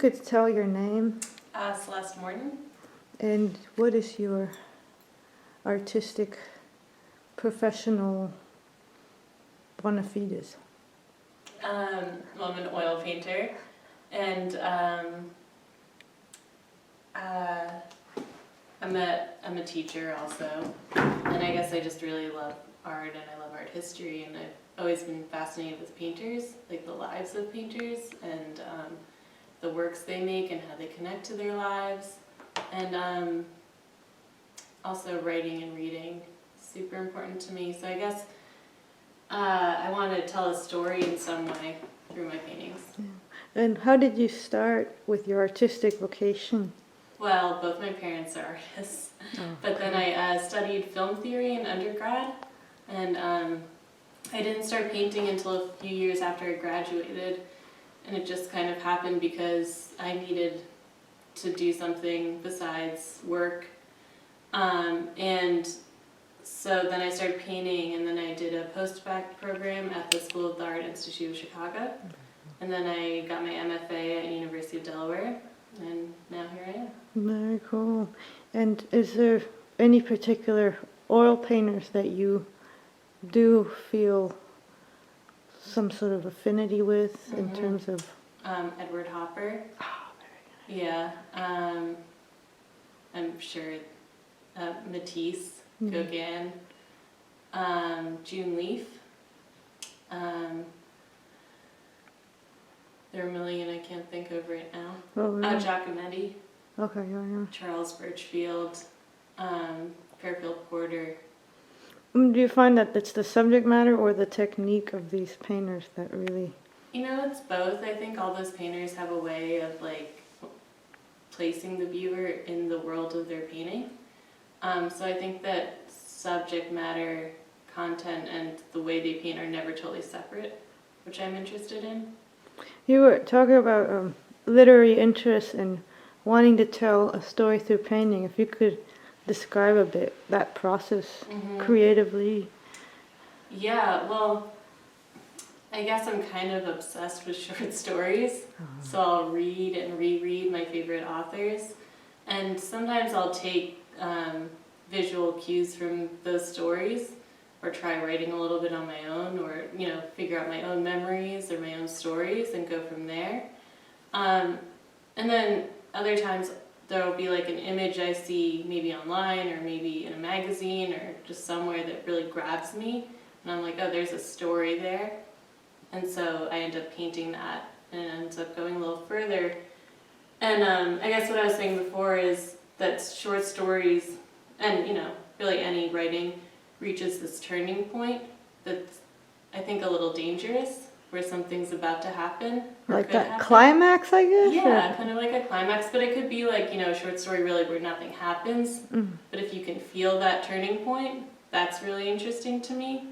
could tell your name. Celeste Morton. And what is your artistic, professional bona fides? Well, I'm an oil painter, and I'm a teacher also, and I guess I just really love art, and I love art history, and I've always been fascinated with painters, like the lives of painters, and the works they make and how they connect to their lives, and also writing and reading, super important to me. So I guess I want to tell a story in some way through my paintings. Yeah. And how did you start with your artistic vocation? Well, both my parents are artists, but then I studied film theory in undergrad, and I didn't start painting until a few years after I graduated, and it just kind of happened because I needed to do something besides work, and so then I started painting, and then I did a post-bac program at the School of the Art Institute of Chicago, and then I got my MFA at University of Delaware, and now here I am. Very cool. And is there any particular oil painters that you do feel some sort of affinity with in terms of? Edward Hopper. Oh, very good. Yeah. I'm sure Matisse, Gauguin, June Leaf. There are a million I can't think of right now. Oh, really? Giacometti, Okay, yeah. Charles Birchfield, Fairfield Porter. Do you find that it's the subject matter or the technique of these painters that really? You know, it's both. I think all those painters have a way of like placing the viewer in the world of their painting. So I think that subject matter, content, and the way they paint are never totally separate, which I'm interested in. You were talking about literary interests and wanting to tell a story through painting. If you could describe a bit that process creatively. Yeah, well, I guess I'm kind of obsessed with short stories, so I'll read and reread my favorite authors, and sometimes I'll take visual cues from those stories, or try writing a little bit on my own, or figure out my own memories or my own stories and go from there. And then other times there will be like an image I see maybe online or maybe in a magazine or just somewhere that really grabs me, and I'm like, oh, there's a story there. And so I end up painting that, and it ends up going a little further. And I guess what I was saying before is that short stories, and really any writing, reaches this turning point that's, I think, a little dangerous, where something's about to happen. Like that climax, I guess? Yeah, kind of like a climax, but it could be like, a short story really where nothing happens. But if you can feel that turning point, that's really interesting to me.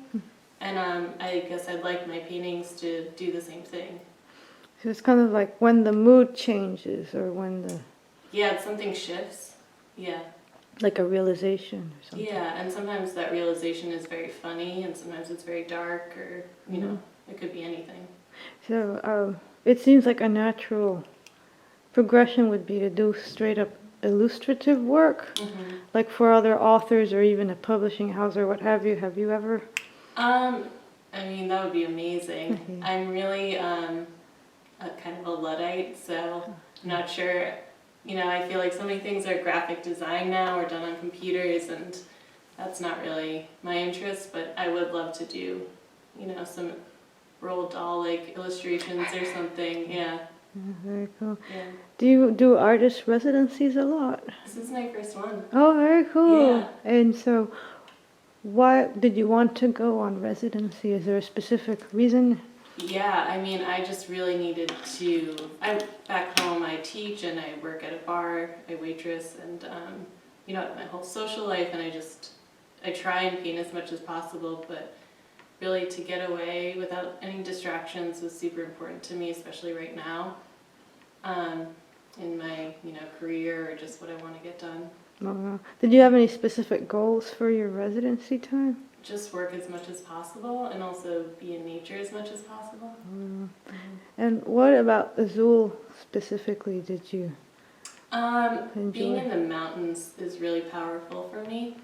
And I guess I'd like my paintings to do the same thing. So it's kind of like when the mood changes or when the... Yeah, something shifts. Yeah. Like a realization or something. Yeah, and sometimes that realization is very funny, and sometimes it's very dark, or, it could be anything. So it seems like a natural progression would be to do straight up illustrative work, like for other authors or even a publishing house or what have you. Have you ever? I mean, that would be amazing. I'm really a kind of a Luddite, so I'm not sure. I feel like so many things are graphic design now or done on computers, and that's not really my interest, but I would love to do, some Roald Dahl-like illustrations or something, yeah. Very cool. Yeah. Do you do artist residencies a lot? This is my first one. Oh, very cool. Yeah. And so why did you want to go on residency? Is there a specific reason? Yeah, I mean, I just really needed to, back home I teach and I work at a bar, I waitress, and my whole social life, and I try and paint as much as possible, but really to get away without any distractions was super important to me, especially right now, in my, career or just what I want to get done. Did you have any specific goals for your residency time? just work as much as possible and also be in nature as much as possible. And what about Azule specifically did you enjoy? Being in the mountains is really powerful for me.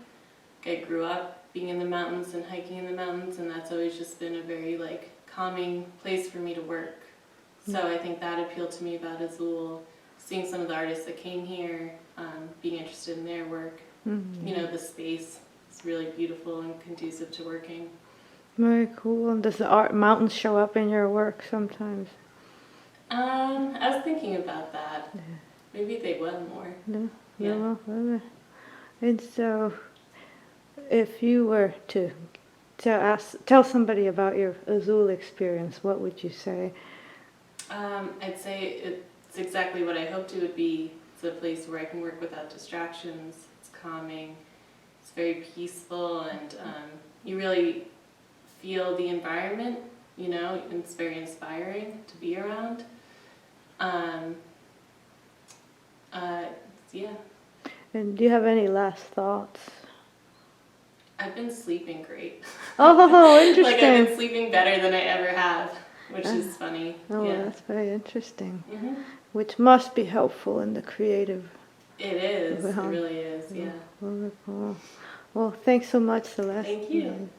I grew up being in the mountains and hiking in the mountains, and that's always just been a very like calming place for me to work. So I think that appealed to me about Azule. Seeing some of the artists that came here, being interested in their work, you know, the space is really beautiful and conducive to working. Very cool. And does the art mountains show up in your work sometimes? I was thinking about that. Yeah. Maybe they would more. No, Yeah. no. And so, if you were to tell somebody about your Azule experience, what would you say? I'd say it's exactly what I hoped it would be. It's a place where I can work without distractions. It's calming. It's very peaceful, and you really feel the environment. You know, it's very inspiring to be around. Yeah. And do you have any last thoughts? I've been sleeping great. Oh, interesting. Like I've been sleeping better than I ever have, which is funny. Oh, yeah. That's very interesting. Mm-hmm. Which must be helpful in the creative. It is. Well, it really is. Yeah. Wonderful. Well, thanks so much, Celeste. Thank you.